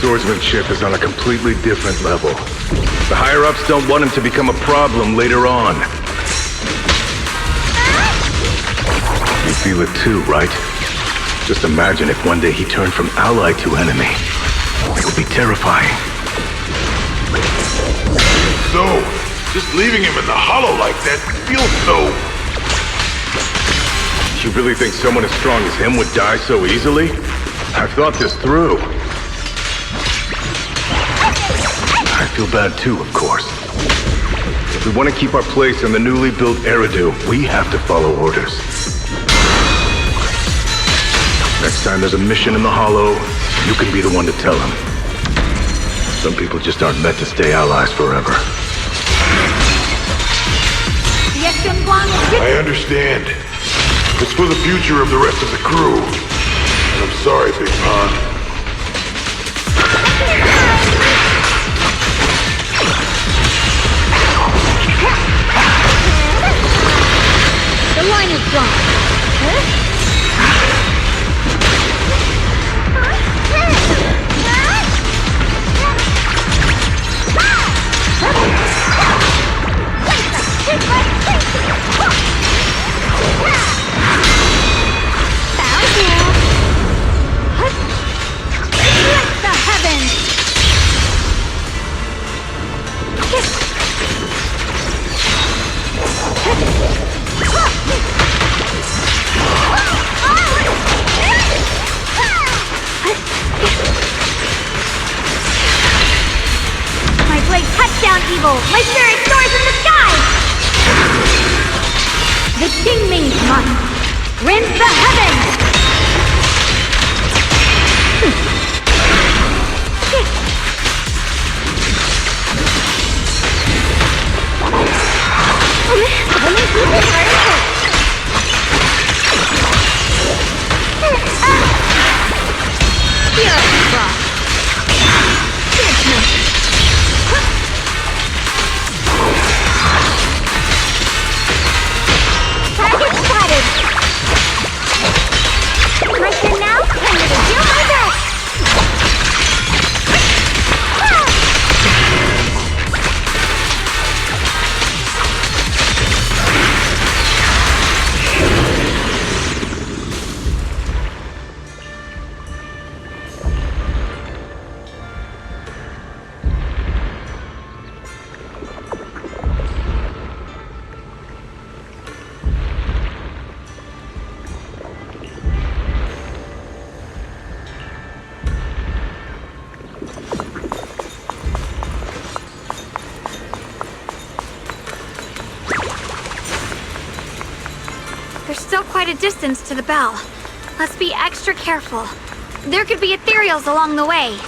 swordsmanship is on a completely different level. The higher-ups don't want him to become a problem later on. You feel it too, right? Just imagine if one day he turned from ally to enemy. It would be terrifying. So, just leaving him in the hollow like that feels so... You really think someone as strong as him would die so easily? I've thought this through. I feel bad too, of course. If we want to keep our place in the newly built Eridu, we have to follow orders. Next time there's a mission in the Hollow, you can be the one to tell him. Some people just aren't meant to stay allies forever. I understand. It's for the future of the rest of the crew. And I'm sorry, Big Pond. The line is drawn. Evil, my spirit soars in the sky! The Qingming's mine rends the heavens! There's still quite a distance to the bell. Let's be extra careful. There could be ethereals along the way.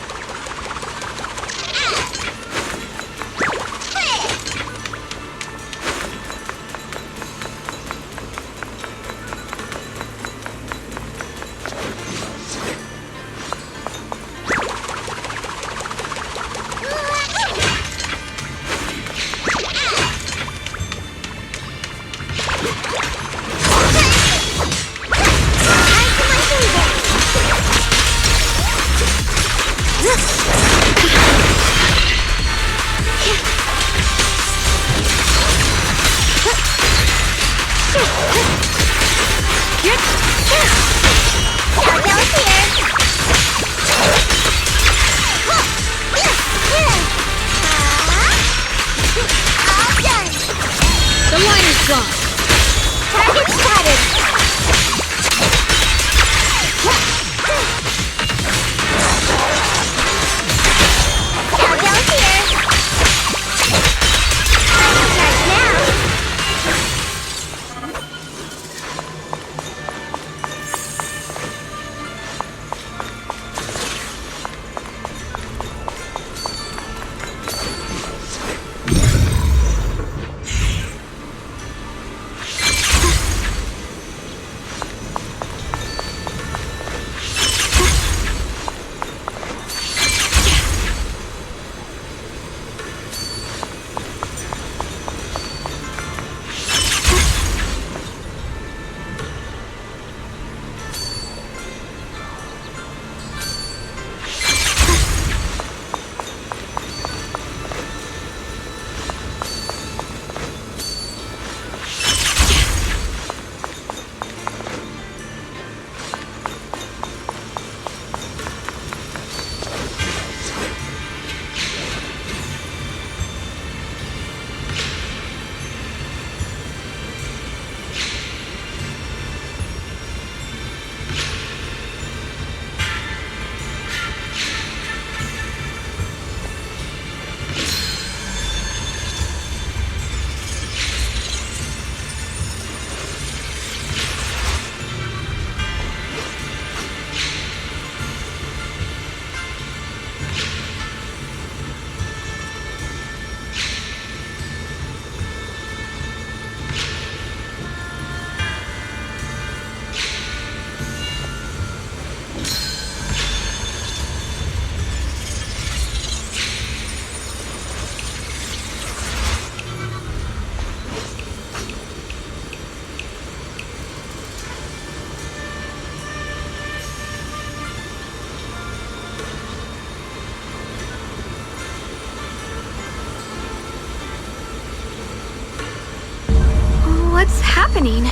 What's happening?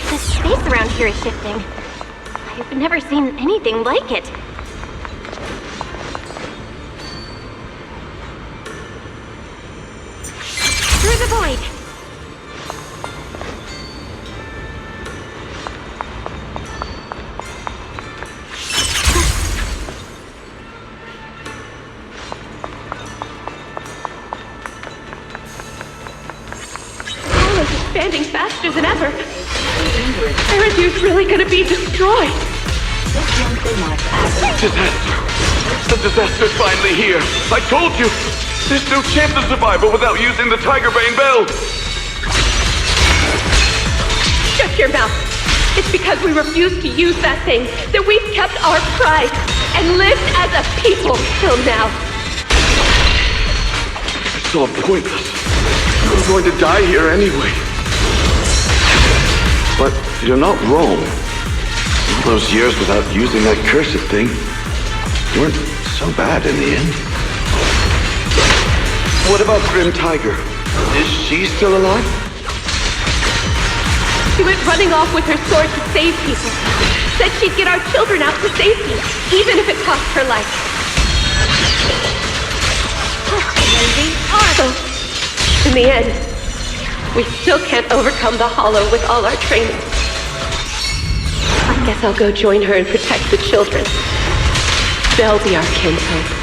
The space around here is shifting. I've never seen anything like it. Through the void! Is expanding faster than ever. Eridu's really gonna be destroyed. Disaster! The disaster's finally here! I told you! There's no chance of survival without using the Tiger Bane Bell! Shut your mouth. It's because we refused to use that thing that we've kept our pride and lived as a people till now. It's all pointless. I'm going to die here anyway. But you're not wrong. All those years without using that cursed thing weren't so bad in the end. What about Grim Tiger? Is she still alive? She went running off with her sword to save people. Said she'd get our children out to safety, even if it cost her life. So, in the end, we still can't overcome the Hollow with all our training. I guess I'll go join her and protect the children. They'll be our kinsfolk.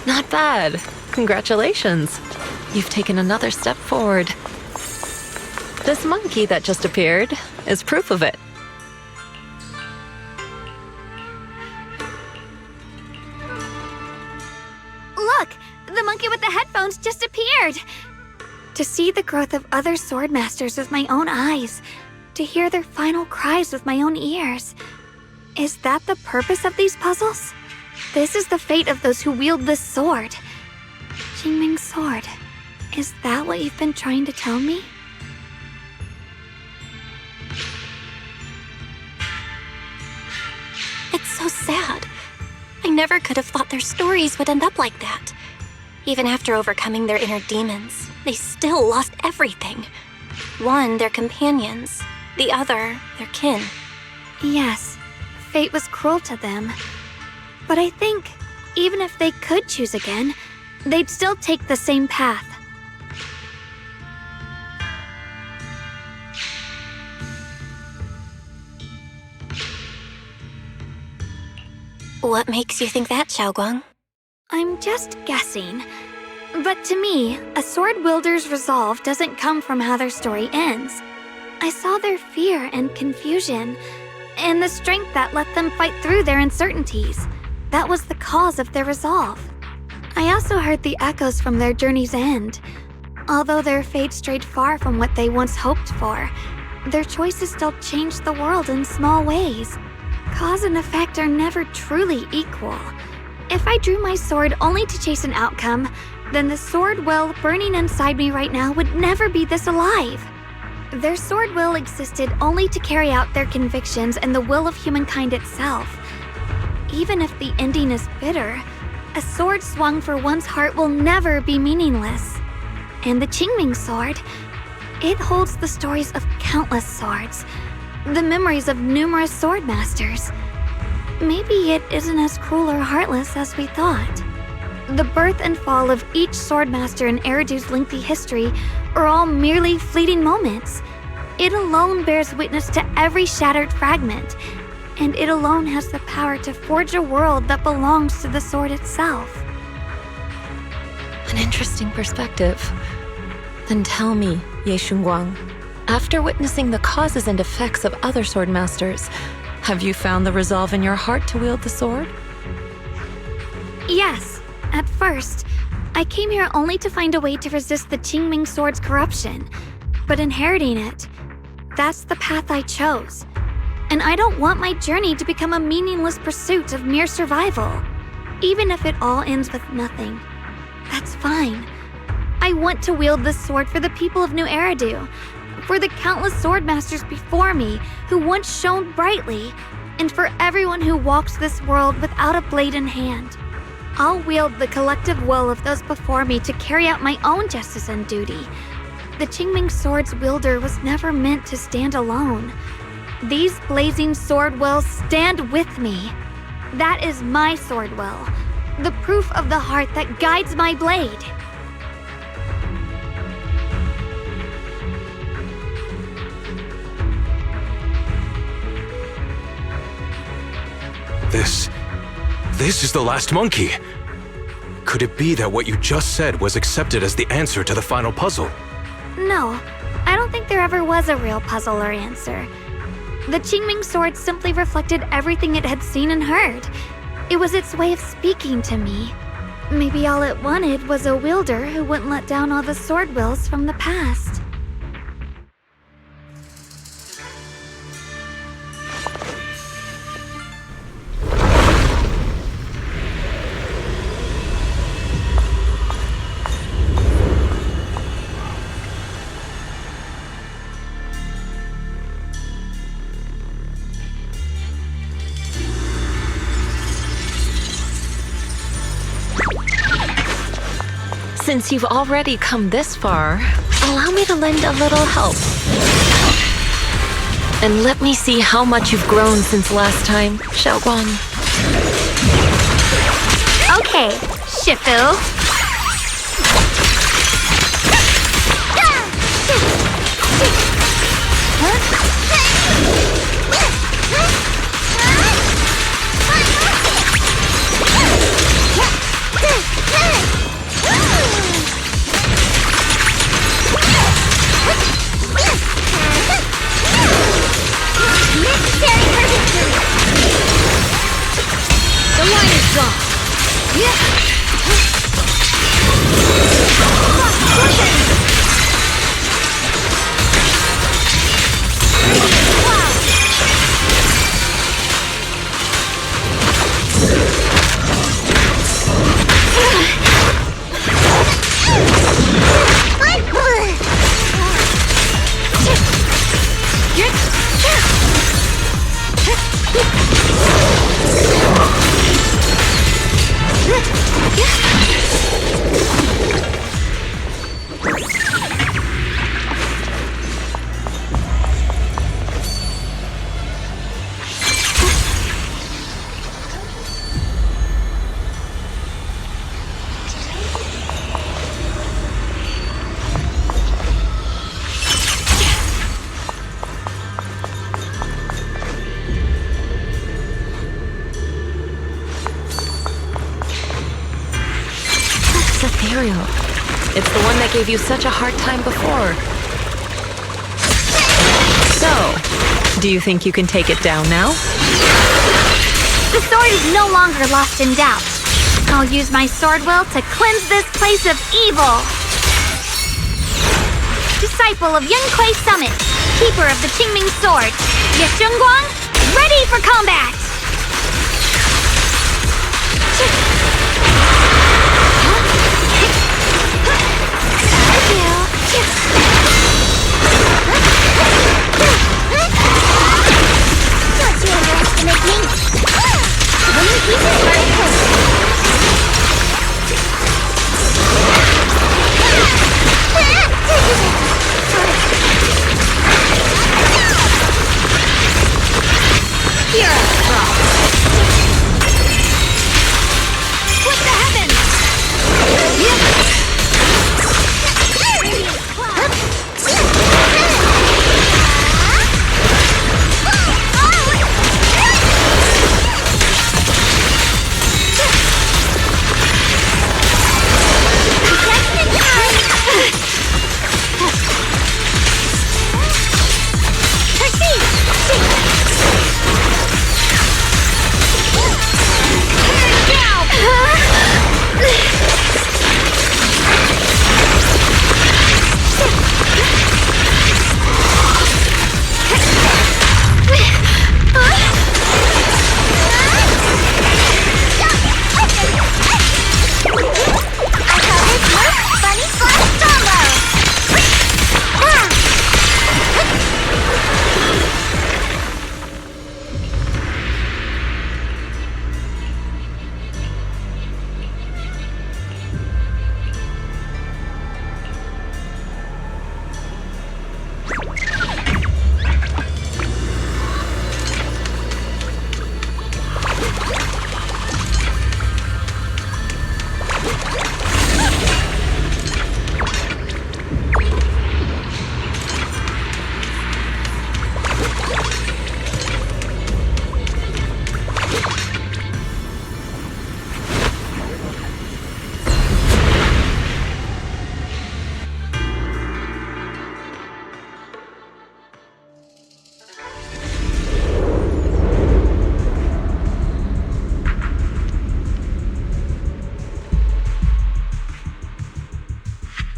Not bad. Congratulations. You've taken another step forward. This monkey that just appeared is proof of it. Look! The monkey with the headphones just appeared! To see the growth of other sword masters with my own eyes, to hear their final cries with my own ears. Is that the purpose of these puzzles? This is the fate of those who wield this sword. Qingming's sword. Is that what you've been trying to tell me? It's so sad. I never could have thought their stories would end up like that. Even after overcoming their inner demons, they still lost everything. One, their companions. The other, their kin. Yes, fate was cruel to them. But I think, even if they could choose again, they'd still take the same path. What makes you think that, Xiaoguang? I'm just guessing. But to me, a sword wielder's resolve doesn't come from how their story ends. I saw their fear and confusion, and the strength that let them fight through their uncertainties. That was the cause of their resolve. I also heard the echoes from their journey's end. Although their fate strayed far from what they once hoped for, their choices still changed the world in small ways. Cause and effect are never truly equal. If I drew my sword only to chase an outcome, then the sword will burning inside me right now would never be this alive. Their sword will existed only to carry out their convictions and the will of humankind itself. Even if the ending is bitter, a sword swung for one's heart will never be meaningless. And the Qingming sword, it holds the stories of countless swords, the memories of numerous sword masters. Maybe it isn't as cruel or heartless as we thought. The birth and fall of each sword master in Eridu's lengthy history are all merely fleeting moments. It alone bears witness to every shattered fragment, and it alone has the power to forge a world that belongs to the sword itself. An interesting perspective. Then tell me, Ye Shunguang, after witnessing the causes and effects of other sword masters, have you found the resolve in your heart to wield the sword? Yes, At first, I came here only to find a way to resist the Qingming Sword's corruption. But inheriting it, that's the path I chose. And I don't want my journey to become a meaningless pursuit of mere survival. Even if it all ends with nothing, that's fine. I want to wield this sword for the people of New Eridu, for the countless swordmasters before me who once shone brightly, and for everyone who walks this world without a blade in hand. I'll wield the collective will of those before me to carry out my own justice and duty. The Qingming Sword's wielder was never meant to stand alone. These blazing sword wills stand with me. That is my sword will, the proof of the heart that guides my blade. This is the last monkey. Could it be that what you just said was accepted as the answer to the final puzzle? No, I don't think there ever was a real puzzle or answer. The Qingming Sword simply reflected everything it had seen and heard. It was its way of speaking to me. Maybe all it wanted was a wielder who wouldn't let down all the sword wills from the past. Since you've already come this far, allow me to lend a little help. And let me see how much you've grown since last time, Xiaoguang. Okay, Shifu. The line is drawn. Ethereal. It's the one that gave you such a hard time before. So, do you think you can take it down now? The sword is no longer lost in doubt. I'll use my sword will to cleanse this place of evil. Disciple of Yunkai Summit, keeper of the Qingming Sword, Ye Shengguang, ready for combat! Don't you underestimate me? How many pieces are in Here,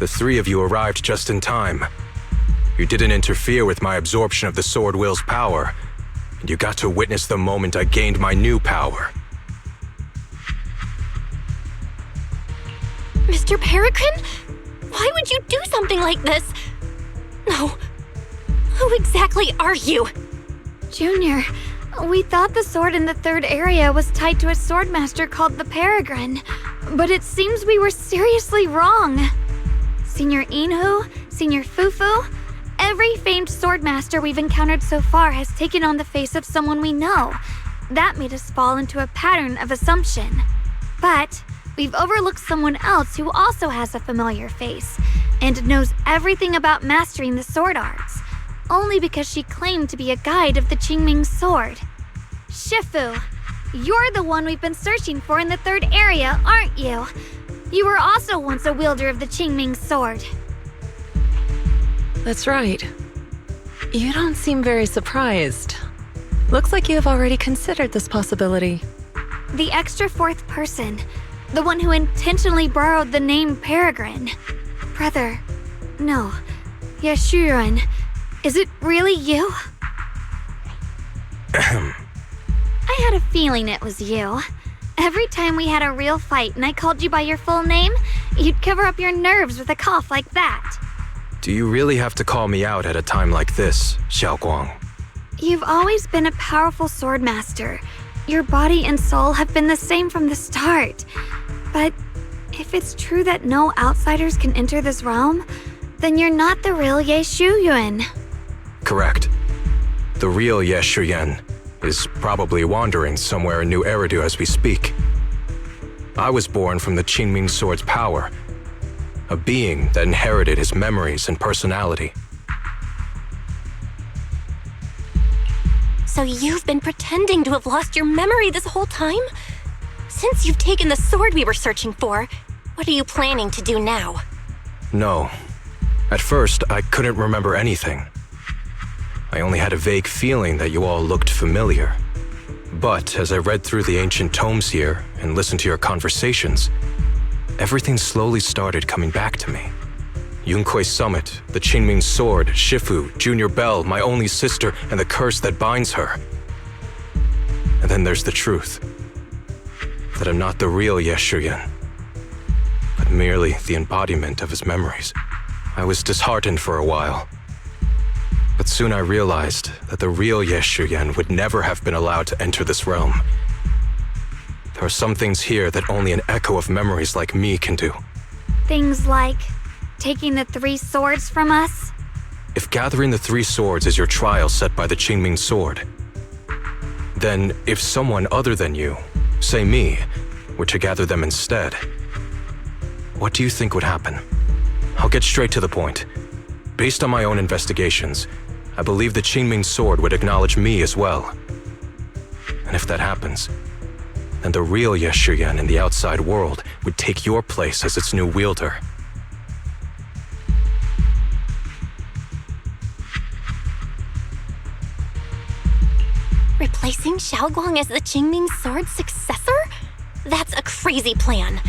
The three of you arrived just in time. You didn't interfere with my absorption of the Sword Will's power, and you got to witness the moment I gained my new power. Mr. Peregrine? Why would you do something like this? No. Who exactly are you? Junior, we thought the sword in the third area was tied to a swordmaster called the Peregrine, but it seems we were seriously wrong. Senior Inhu, Senior Fufu, every famed swordmaster we've encountered so far has taken on the face of someone we know. That made us fall into a pattern of assumption. But we've overlooked someone else who also has a familiar face and knows everything about mastering the sword arts, only because she claimed to be a guide of the Qingming sword. Shifu, you're the one we've been searching for in the third area, aren't you? You were also once a wielder of the Qingming sword. That's right. You don't seem very surprised. Looks like you have already considered this possibility. The extra fourth person, the one who intentionally borrowed the name Peregrine. Brother, no, Yeshuyuan, is it really you? I had a feeling it was you. Every time we had a real fight and I called you by your full name, you'd cover up your nerves with a cough like that. Do you really have to call me out at a time like this, Xiao Guang? You've always been a powerful swordmaster. Your body and soul have been the same from the start. But if it's true that no outsiders can enter this realm, then you're not the real Ye Shuyuan. Correct. The real Ye Shuyan is probably wandering somewhere in New Eridu as we speak. I was born from the Qingming sword's power, a being that inherited his memories and personality. So you've been pretending to have lost your memory this whole time? Since you've taken the sword we were searching for, what are you planning to do now? No. At first, I couldn't remember anything. I only had a vague feeling that you all looked familiar. But as I read through the ancient tomes here and listened to your conversations, everything slowly started coming back to me. Yunkui's summit, the Qingming sword, Shifu, Junior Bell, my only sister, and the curse that binds her. And then there's the truth. That I'm not the real Ye Shuyan, but merely the embodiment of his memories. I was disheartened for a while. But soon I realized that the real Ye Shuyan would never have been allowed to enter this realm. There are some things here that only an echo of memories like me can do. Things like taking the 3 swords from us? If gathering the 3 swords is your trial set by the Qingming sword, then if someone other than you, say me, were to gather them instead, what do you think would happen? I'll get straight to the point. Based on my own investigations, I believe the Qingming sword would acknowledge me as well. And if that happens, then the real Ye Shuyan in the outside world would take your place as its new wielder. Replacing Xiaoguang as the Qingming sword's successor? That's a crazy plan.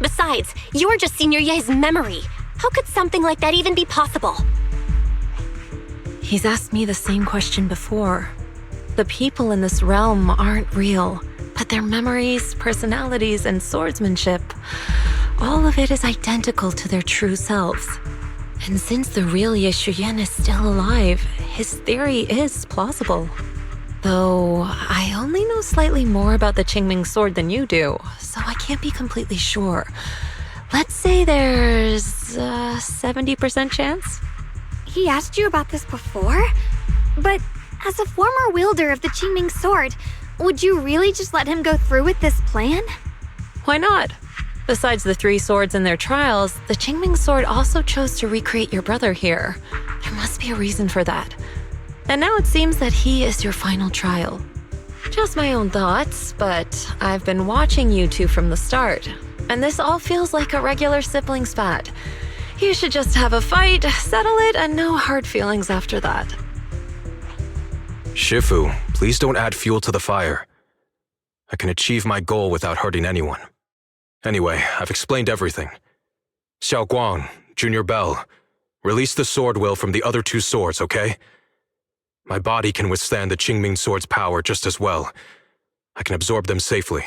Besides, you're just Senior Ye's memory. How could something like that even be possible? He's asked me the same question before. The people in this realm aren't real, but their memories, personalities, and swordsmanship, all of it is identical to their true selves. And since the real Ye Shuyan is still alive, his theory is plausible. Though I only know slightly more about the Qingming sword than you do, so I can't be completely sure. Let's say there's a 70% chance? He asked you about this before? But as a former wielder of the Qingming sword, would you really just let him go through with this plan? Why not? Besides the 3 swords in their trials, the Qingming sword also chose to recreate your brother here. There must be a reason for that. And now it seems that he is your final trial. Just my own thoughts, but I've been watching you two from the start, and this all feels like a regular sibling spat. You should just have a fight, settle it, and no hard feelings after that. Shifu, please don't add fuel to the fire. I can achieve my goal without hurting anyone. Anyway, I've explained everything. Xiao Guang, Junior Bell, release the sword will from the other two swords, okay? My body can withstand the Qingming sword's power just as well. I can absorb them safely.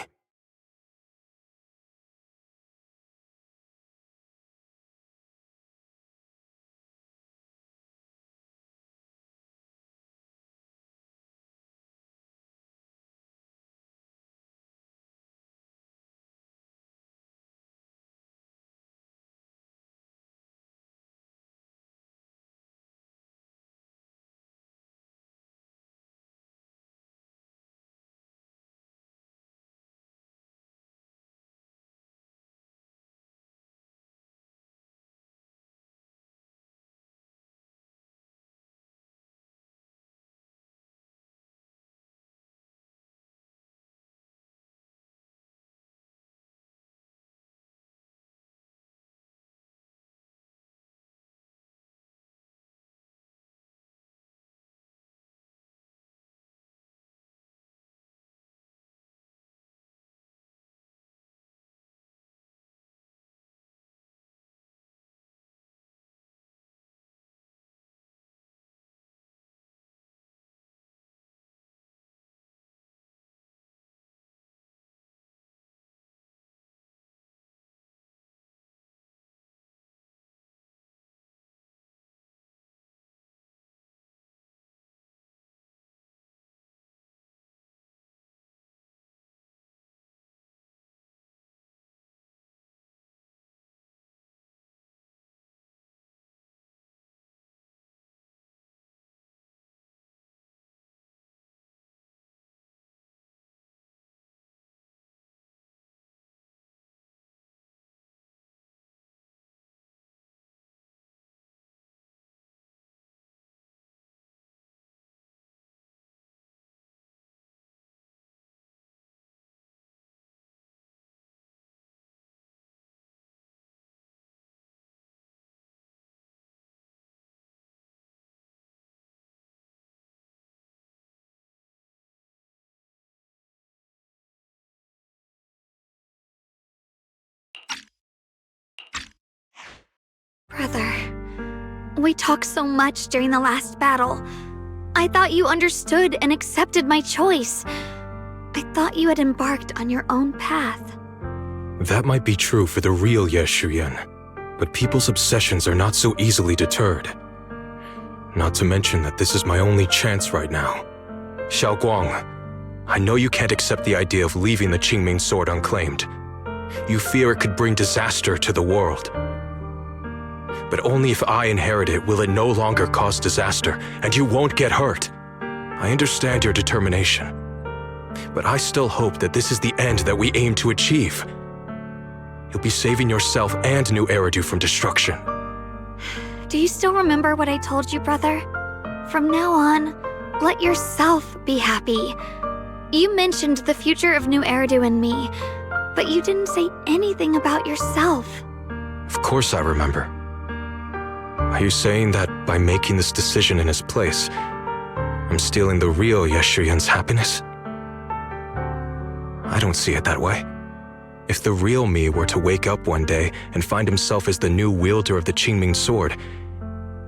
Brother, we talked so much during the last battle. I thought you understood and accepted my choice. I thought you had embarked on your own path. That might be true for the real Ye Shuyan, but people's obsessions are not so easily deterred. Not to mention that this is my only chance right now. Xiao Guang, I know you can't accept the idea of leaving the Qingming sword unclaimed. You fear it could bring disaster to the world. But only if I inherit it will it no longer cause disaster, and you won't get hurt. I understand your determination, but I still hope that this is the end that we aim to achieve. You'll be saving yourself and New Eridu from destruction. Do you still remember what I told you, brother? From now on, let yourself be happy. You mentioned the future of New Eridu and me, but you didn't say anything about yourself. Of course I remember. Are you saying that by making this decision in his place, I'm stealing the real Ye Shuyan's happiness? I don't see it that way. If the real me were to wake up one day and find himself as the new wielder of the Qingming sword,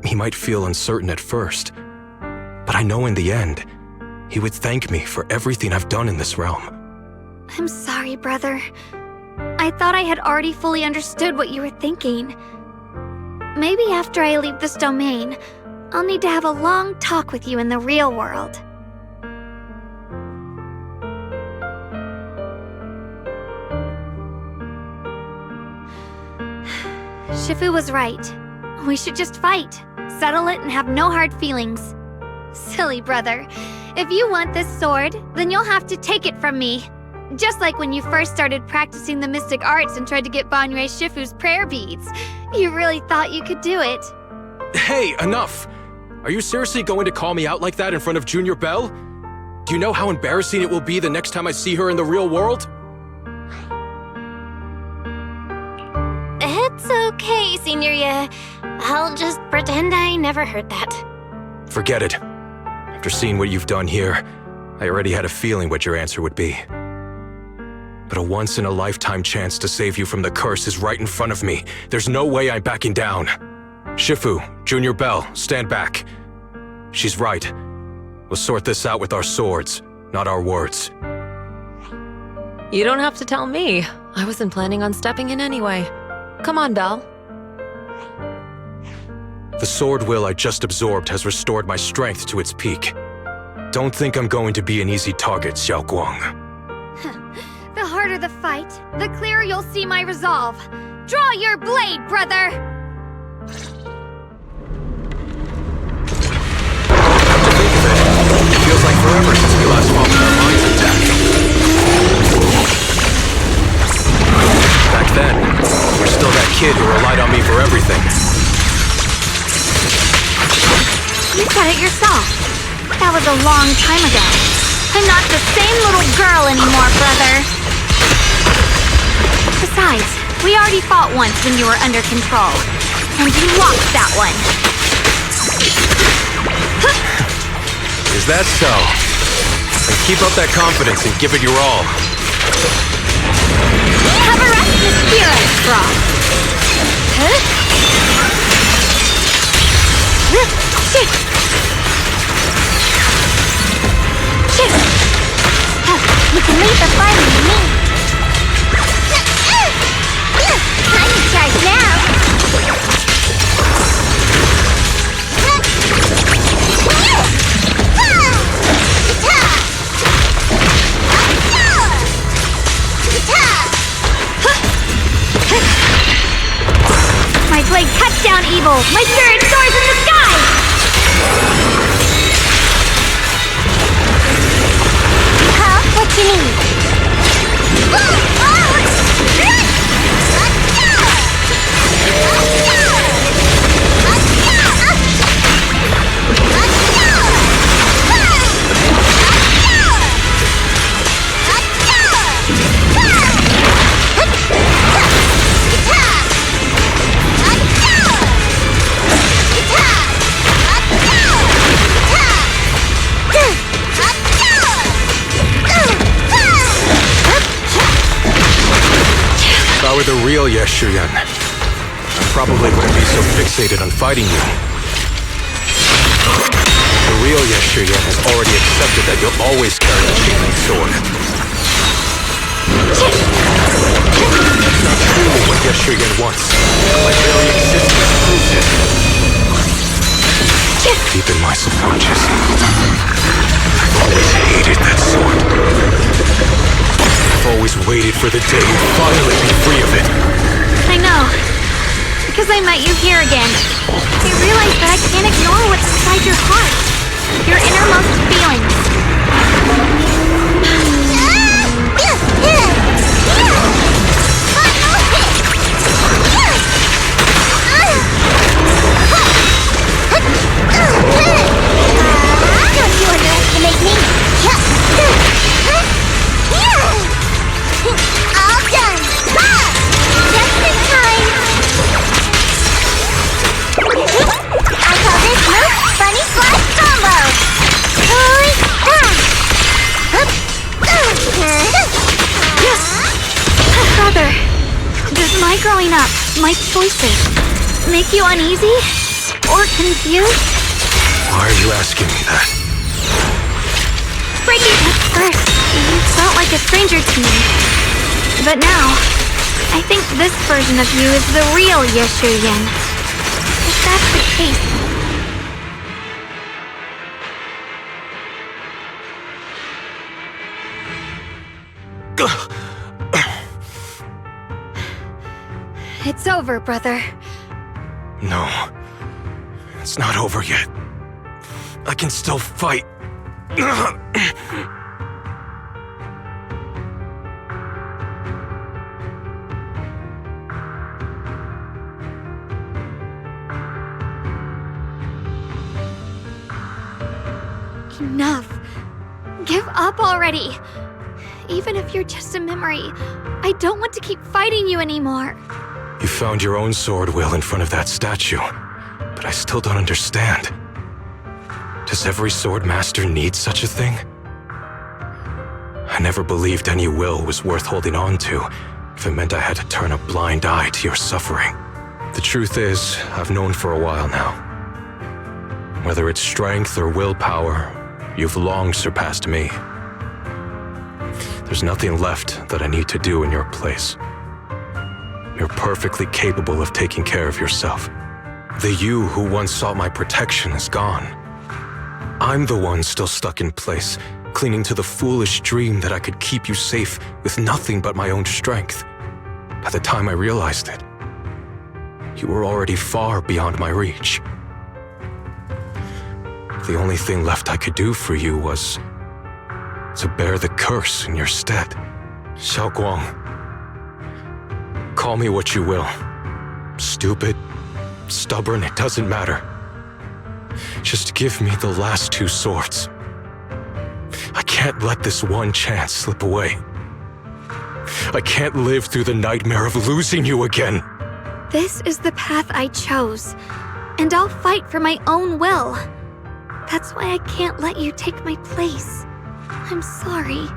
he might feel uncertain at first. But I know in the end, he would thank me for everything I've done in this realm. I'm sorry, brother. I thought I had already fully understood what you were thinking. Maybe after I leave this domain, I'll need to have a long talk with you in the real world. Shifu was right. We should just fight, settle it, and have no hard feelings. Silly brother. If you want this sword, then you'll have to take it from me. Just like when you first started practicing the mystic arts and tried to get Banyue Shifu's prayer beads. You really thought you could do it. Hey, enough! Are you seriously going to call me out like that in front of Junior Bell? Do you know how embarrassing it will be the next time I see her in the real world? It's okay, Senior Ye. I'll just pretend I never heard that. Forget it. After seeing what you've done here, I already had a feeling what your answer would be. But a once-in-a-lifetime chance to save you from the curse is right in front of me. There's no way I'm backing down. Shifu, Junior Bell, stand back. She's right. We'll sort this out with our swords, not our words. You don't have to tell me. I wasn't planning on stepping in anyway. Come on, Belle. The sword will I just absorbed has restored my strength to its peak. Don't think I'm going to be an easy target, Xiao Guang. The harder the fight, the clearer you'll see my resolve. Draw your blade, brother! It feels like forever since we last fought with our minds intact. Back then, you're still that kid who relied on me for everything. You said it yourself. That was a long time ago. I'm not the same little girl anymore, brother. Besides, we already fought once when you were under control. And you lost that one. Is that so? Then keep up that confidence and give it your all. Have a rest in spirit, Brock. You can leave the fighting to me. I'm in charge now. My blade cuts down evil. My spirit soars in the sky. Huh? What you need? If I were the real Yeshurun, I probably wouldn't be so fixated on fighting you. The real Yeshurun has already accepted that you'll always carry a Shaman sword. That's not truly what Yeshurun wants. My very existence proves it. Deep in my subconscious, I've always hated that sword. I've always waited for the day you'd finally be free of it. I know. Because I met you here again. I realized that I can't ignore what's inside your heart. Your innermost feelings. Don't you underestimate me. All done. Just in time. I call this move Bunny Slash Combo. Brother, does my growing up, my choices, make you uneasy? Or confused? Why are you asking me that? Breaking at first, you felt like a stranger to me. But now, I think this version of you is the real Yeshurun. If that's the case, it's over, brother. No. It's not over yet. I can still fight. Enough. Give up already. Even if you're just a memory, I don't want to keep fighting you anymore. You found your own sword, Will, in front of that statue. But I still don't understand. Does every sword master need such a thing? I never believed any will was worth holding on to if it meant I had to turn a blind eye to your suffering. The truth is, I've known for a while now. Whether it's strength or willpower, you've long surpassed me. There's nothing left that I need to do in your place. You're perfectly capable of taking care of yourself. The you who once sought my protection is gone. I'm the one still stuck in place, clinging to the foolish dream that I could keep you safe with nothing but my own strength. By the time I realized it, you were already far beyond my reach. The only thing left I could do for you was to bear the curse in your stead. Xiaoguang, call me what you will. Stupid, stubborn, it doesn't matter. Just give me the last 2 swords. I can't let this one chance slip away. I can't live through the nightmare of losing you again. This is the path I chose, and I'll fight for my own will. That's why I can't let you take my place. I'm sorry.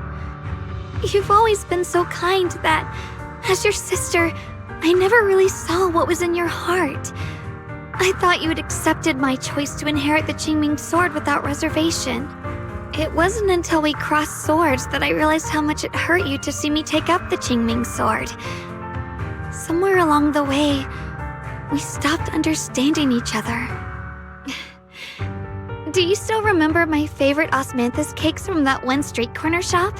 You've always been so kind that, as your sister, I never really saw what was in your heart. I thought you had accepted my choice to inherit the Qingming sword without reservation. It wasn't until we crossed swords that I realized how much it hurt you to see me take up the Qingming sword. Somewhere along the way, we stopped understanding each other. Do you still remember my favorite osmanthus cakes from that one street corner shop?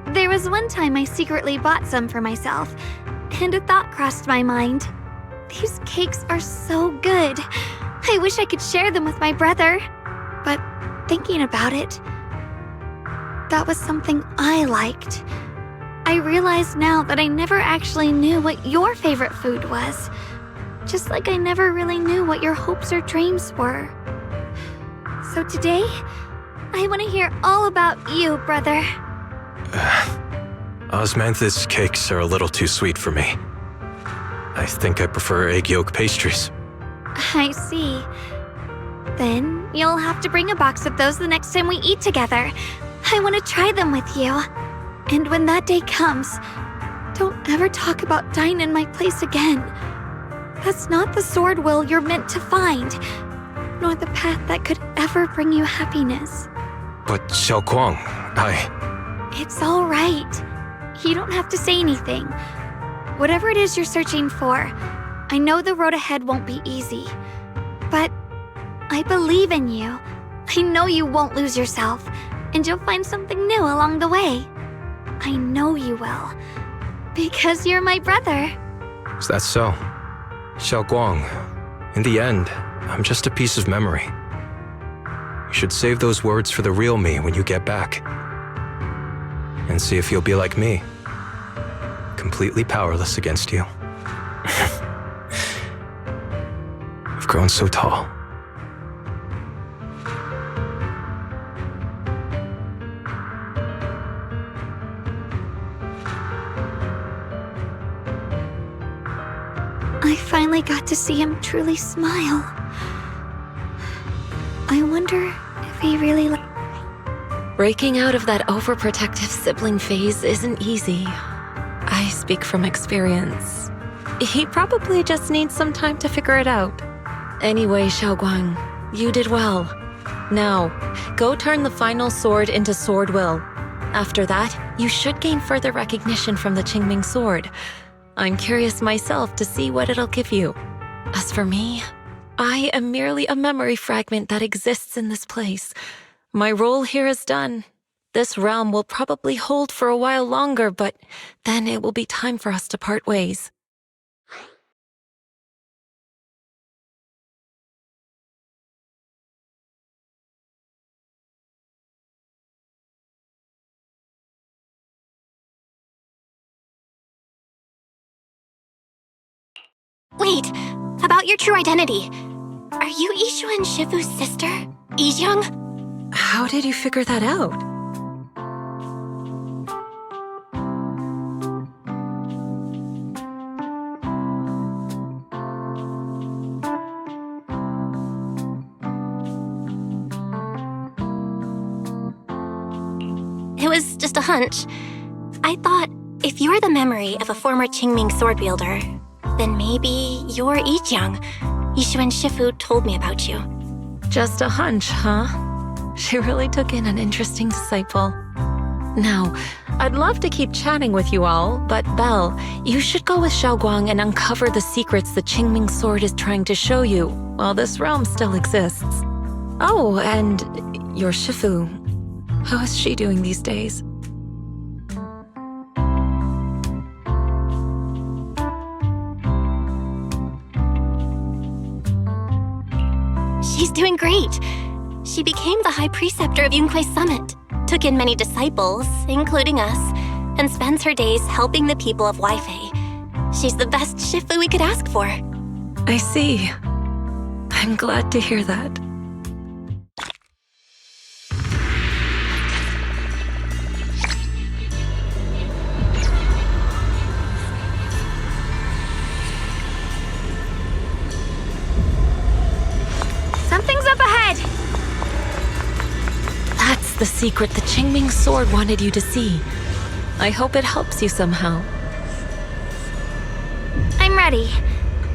There was one time I secretly bought some for myself, and a thought crossed my mind. These cakes are so good. I wish I could share them with my brother. But thinking about it, that was something I liked. I realize now that I never actually knew what your favorite food was. Just like I never really knew what your hopes or dreams were. So today, I want to hear all about you, brother. Osmanthus cakes are a little too sweet for me. I think I prefer egg yolk pastries. I see. Then you'll have to bring a box of those the next time we eat together. I want to try them with you. And when that day comes, don't ever talk about dying in my place again. That's not the sword will you're meant to find, nor the path that could ever bring you happiness. But Xiaoguang, It's all right. You don't have to say anything. Whatever it is you're searching for, I know the road ahead won't be easy. But I believe in you. I know you won't lose yourself, and you'll find something new along the way. I know you will. Because you're my brother. Is that so? Xiaoguang, in the end, I'm just a piece of memory. You should save those words for the real me when you get back. And see if you'll be like me. Completely powerless against you. I've grown so tall. I finally got to see him truly smile. I wonder if he really Breaking out of that overprotective sibling phase isn't easy. I speak from experience. He probably just needs some time to figure it out. Anyway, Xiaoguang, you did well. Now, go turn the final sword into sword will. After that, you should gain further recognition from the Qingming sword. I'm curious myself to see what it'll give you. As for me, I am merely a memory fragment that exists in this place. My role here is done. This realm will probably hold for a while longer, but then it will be time for us to part ways. Wait, about your true identity. Are you Yishu and Shifu's sister, Yijiang? How did you figure that out? It was just a hunch. I thought, if you're the memory of a former Qingming sword wielder, then maybe you're Yijiang. Yishuan Shifu told me about you. Just a hunch, huh? She really took in an interesting disciple. Now, I'd love to keep chatting with you all, but Belle, you should go with Xiaoguang and uncover the secrets the Qingming sword is trying to show you while this realm still exists. Oh, and your Shifu. How is she doing these days? She's doing great. She became the High Preceptor of Yunquei Summit, took in many disciples, including us, and spends her days helping the people of Weifei. She's the best Shifu we could ask for. I see. I'm glad to hear that. Something's up ahead! That's the secret the Qingming sword wanted you to see. I hope it helps you somehow. I'm ready.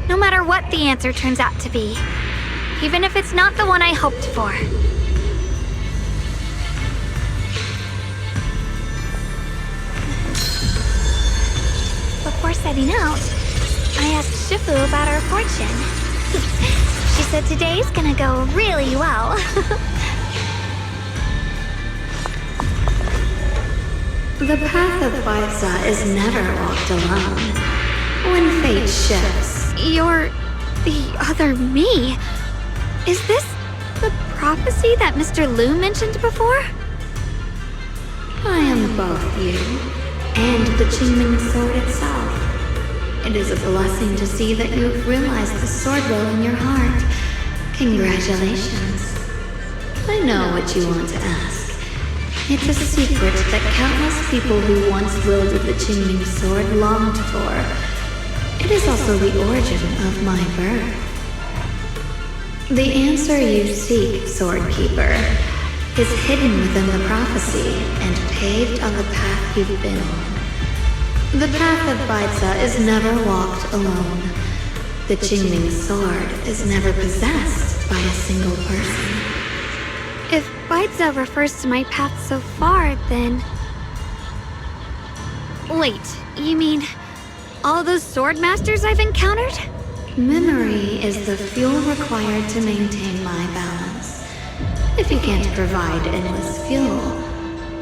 No matter what the answer turns out to be. Even if it's not the one I hoped for. Before setting out, I asked Shifu about our fortune. She said today's gonna go really well. The path of Baiza is never walked alone. When fate shifts, You're the other me. Is this the prophecy that Mr. Liu mentioned before? I am both you and the Qingming sword itself. It is a blessing to see that you have realized the sword will in your heart. Congratulations. I know what you want to ask. It's a secret that countless people who once wielded the Qingming sword longed for. It is also the origin of my birth. The answer you seek, Sword Keeper, is hidden within the prophecy and paved on the path you've been on. The path of Baiza is never walked alone. The Qingming sword is never possessed by a single person. If Baiza refers to my path so far, then... Wait, you mean all those sword masters I've encountered? Memory is the fuel required to maintain my balance. If you can't provide endless fuel,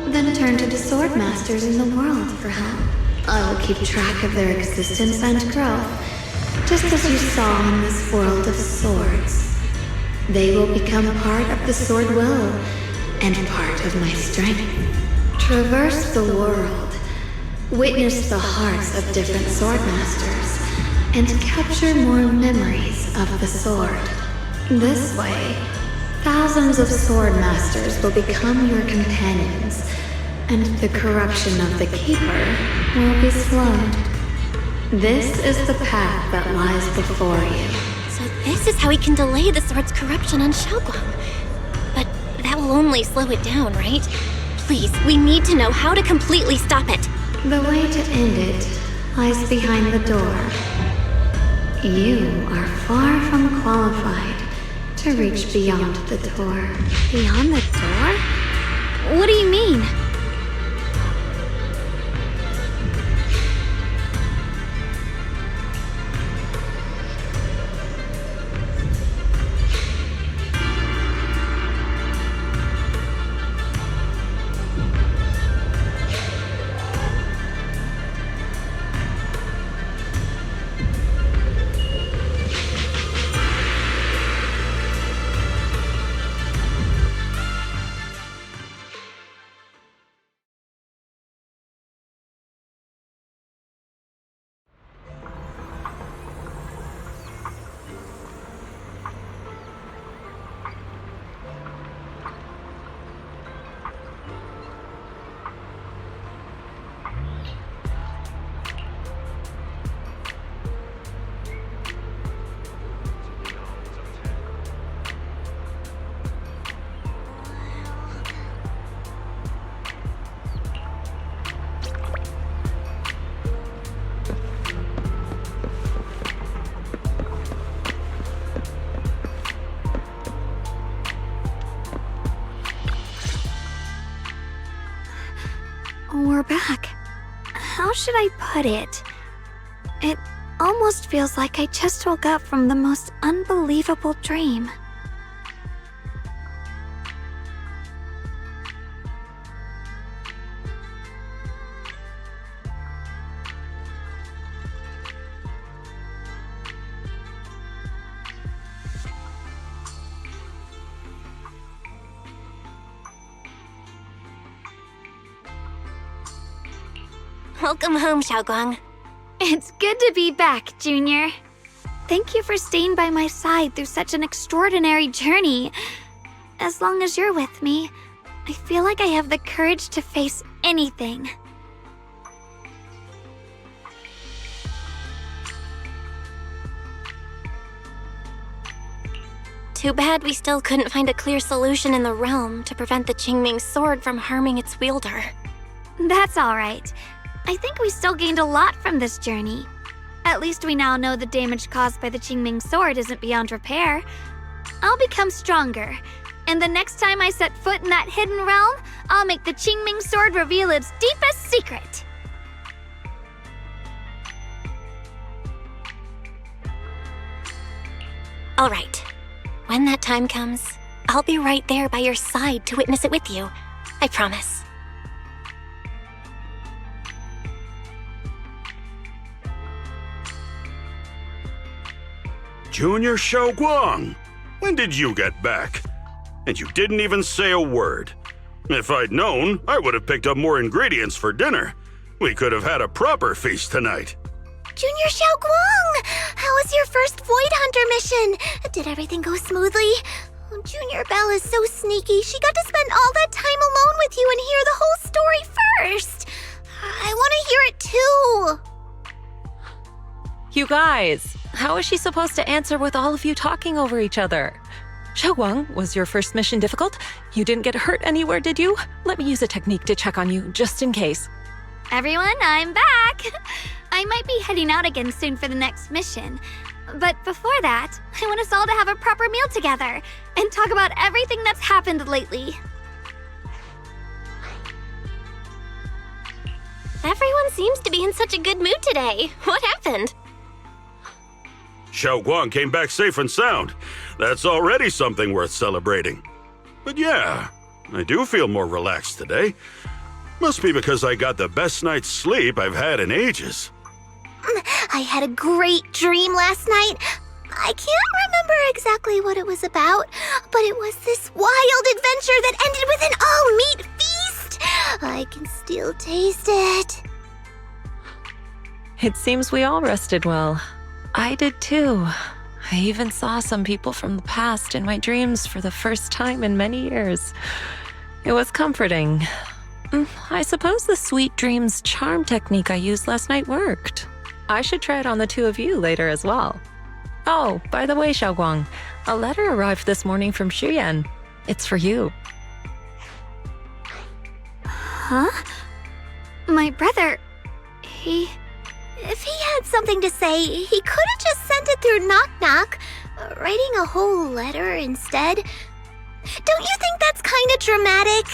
then turn to the sword masters in the world for help. I will keep track of their existence and growth, just as you saw in this world of swords. They will become part of the sword will, and part of my strength. Traverse the world, witness the hearts of different sword masters, and capture more memories of the sword. This way, thousands of sword masters will become your companions, and the corruption of the Keeper will be slowed. This is the path that lies before you. So this is how we can delay the sword's corruption on Xiaoguang. But that will only slow it down, right? Please, we need to know how to completely stop it. The way to end it lies behind the door. You are far from qualified to reach beyond the door. Beyond the door? What do you mean? should I put it? It almost feels like I just woke up from the most unbelievable dream. Welcome home, Xiaoguang. It's good to be back, Junior. Thank you for staying by my side through such an extraordinary journey. As long as you're with me, I feel like I have the courage to face anything. Too bad we still couldn't find a clear solution in the realm to prevent the Qingming sword from harming its wielder. That's all right. I think we still gained a lot from this journey. At least we now know the damage caused by the Qingming sword isn't beyond repair. I'll become stronger, and the next time I set foot in that hidden realm, I'll make the Qingming sword reveal its deepest secret. All right. When that time comes, I'll be right there by your side to witness it with you. I promise. Junior Xiaoguang, when did you get back? And you didn't even say a word. If I'd known, I would have picked up more ingredients for dinner. We could have had a proper feast tonight. Junior Xiaoguang! How was your first Void Hunter mission? Did everything go smoothly? Junior Belle is so sneaky. She got to spend all that time alone with you and hear the whole story first. I want to hear it too. You guys, how is she supposed to answer with all of you talking over each other? Xiaoguang, was your first mission difficult? You didn't get hurt anywhere, did you? Let me use a technique to check on you, just in case. Everyone, I'm back! I might be heading out again soon for the next mission. But before that, I want us all to have a proper meal together and talk about everything that's happened lately. Everyone seems to be in such a good mood today. What happened? Xiaoguang came back safe and sound. That's already something worth celebrating. But yeah, I do feel more relaxed today. Must be because I got the best night's sleep I've had in ages. I had a great dream last night. I can't remember exactly what it was about, but it was this wild adventure that ended with an all-meat feast. I can still taste it. It seems we all rested well. I did too. I even saw some people from the past in my dreams for the first time in many years. It was comforting. I suppose the sweet dreams charm technique I used last night worked. I should try it on the two of you later as well. Oh, by the way, Xiaoguang, a letter arrived this morning from Xuyan. It's for you. Huh? My brother, If he had something to say, he could have just sent it through Knock Knock, writing a whole letter instead. Don't you think that's kind of dramatic?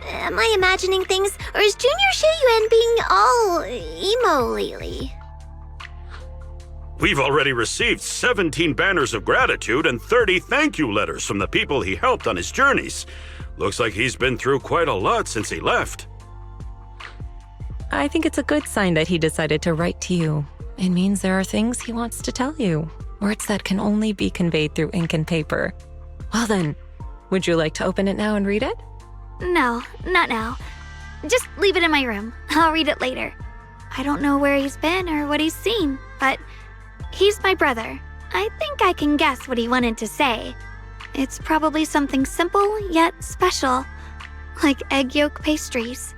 Am I imagining things, or is Junior Xueyuan being all emo lately? We've already received 17 banners of gratitude and 30 thank you letters from the people he helped on his journeys. Looks like he's been through quite a lot since he left. I think it's a good sign that he decided to write to you. It means there are things he wants to tell you, words that can only be conveyed through ink and paper. Well then, would you like to open it now and read it? no, not now. Just leave it in my room. I'll read it later. I don't know where he's been or what he's seen, but he's my brother. I think I can guess what he wanted to say. It's probably something simple yet special, like egg yolk pastries.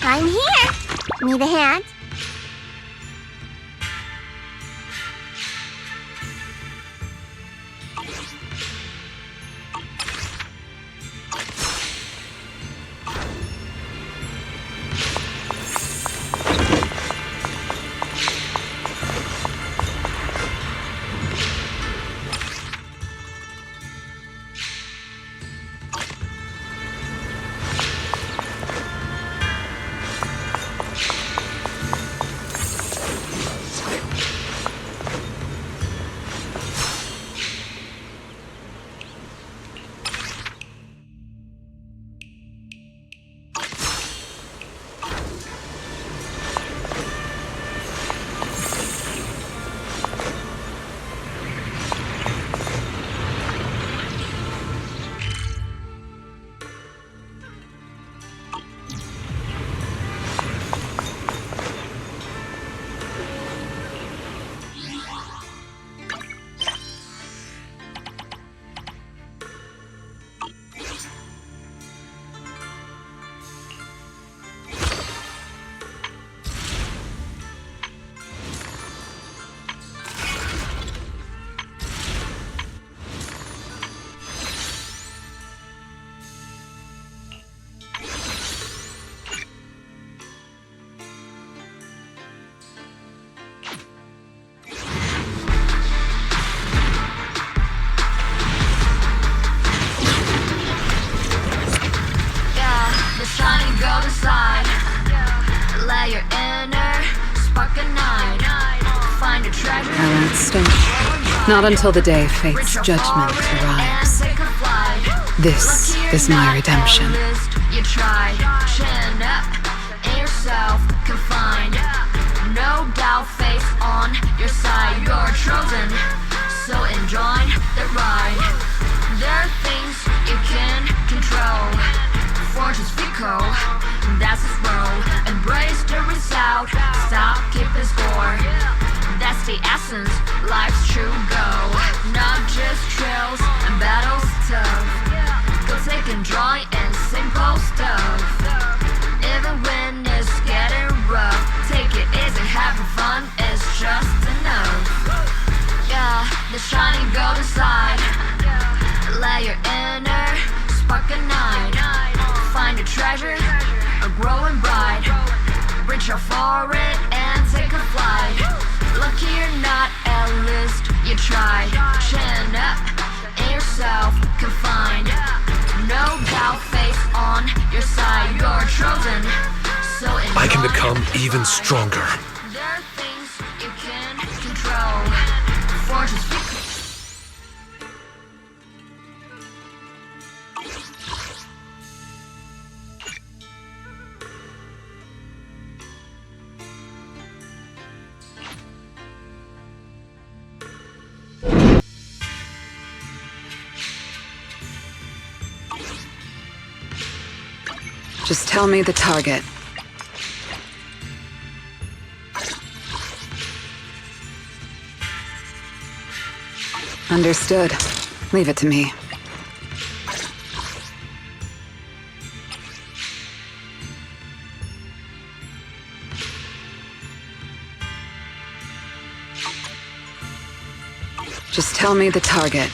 I'm here. Need a hand? I won't stop. Not until the day fate's judgment arrives. This is my redemption. You tried, chin up, in yourself confined. No doubt, face on your side, you're chosen. So enjoy the ride. There are things you can control. Fortune's fickle, that's its role. Embrace the result, stop keeping score. That's the essence, life's true goal. Not just trails and battles tough. Go take and joy in simple stuff. Even when it's getting rough, take it easy, having fun is just enough. Yeah, the shining golden side. Let your inner spark ignite. Find a treasure, a growing bright. Reach out for it and take a flight. Lucky or not, at least you tried. Chin up, in yourself confined. No doubt, face on your side, you're chosen. So I can become even stronger. There are things you can control. Fortune's Just tell me the target. Understood. Leave it to me. Just tell me the target.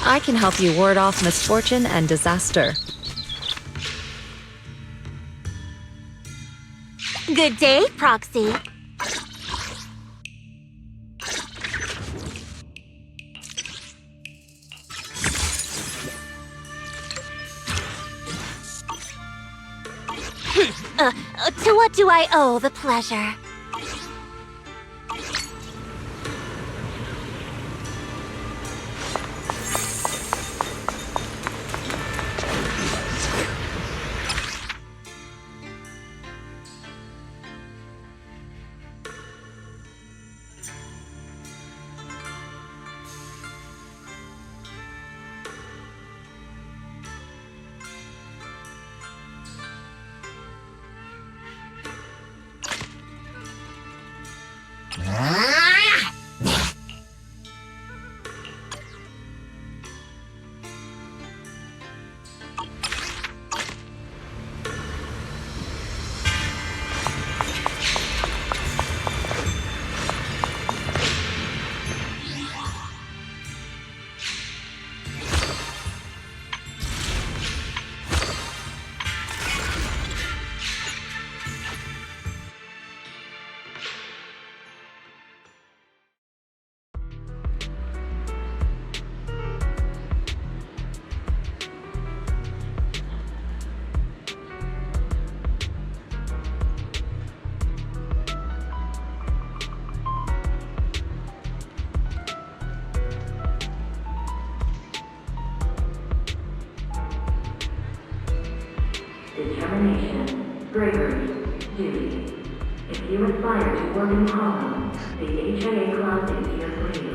I can help you ward off misfortune and disaster. Good day, Proxy. To what do I owe the pleasure? determination, bravery, duty. If you aspire to work in Harlem, the HIA Club is here for you.